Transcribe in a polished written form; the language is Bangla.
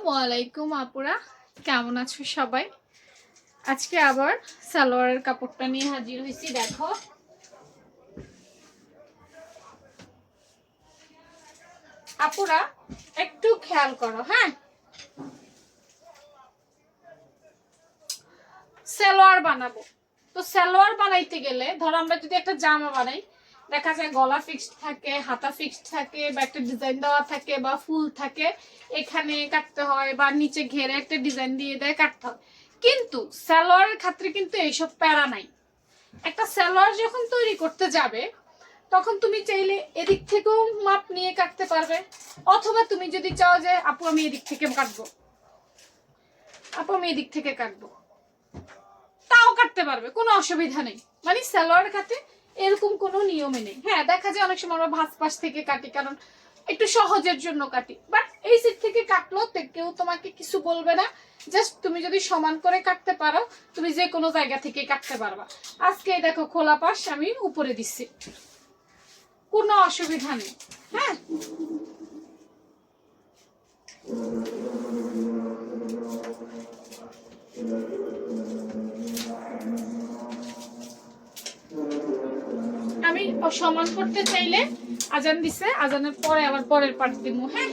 আসসালামু আলাইকুম আপুরা, কেমন আছো সবাই? আজকে আবার সালোয়ারের কাপড়টা নিয়ে হাজির হয়েছি। দেখো আপুরা, একটু খেয়াল করো। হ্যাঁ, সালোয়ার বানাবো তো সালোয়ার বানাইতে গেলে ধরো আমরা যদি একটা জামা বানাই, দেখা যায় গলা ফিক্সড থাকে, হাতা ফিক্সড থাকে, বা একটা ডিজাইন দেওয়া থাকে, বা ফুল থাকে, এখানে কাটতে হয়, বা নিচে ঘেরে একটা ডিজাইন দিয়ে দেয় কাটতে হয়। কিন্তু সালোয়ারের ক্ষেত্রে কিন্তু এইসব প্যারা নাই। একটা সালোয়ার যখন তৈরি করতে যাবে তখন তুমি চাইলে এদিক থেকেও মাপ নিয়ে কাটতে পারবে, অথবা তুমি যদি চাও যে আপু আমি এদিক থেকে কাটবো, আপু আমি এদিক থেকে কাটবো, তাও কাটতে পারবে, কোনো অসুবিধা নেই। মানে সালোয়ার কাটে এরকম কোনো নিয়মই নেই। হ্যাঁ, দেখা যায় অনেক সময় আমরা ভাঁজ পাশ থেকে কাটি, কারণ একটু সহজের জন্য কাটি, বাট এই সিট থেকে কাটলো কেউ তোমাকে কিছু বলবে না। জাস্ট তুমি যদি সমান করে কাটতে পারো, তুমি যে কোনো জায়গা থেকে কাটতে পারবা। আজকে দেখো খোলা পাশ আমি উপরে দিচ্ছি, কোনো অসুবিধা নেই। হ্যাঁ, আমি সমান করতে চাইলে আজান দিছে, আজানের পরে আবার পরের পার্ট দিব। হ্যাঁ,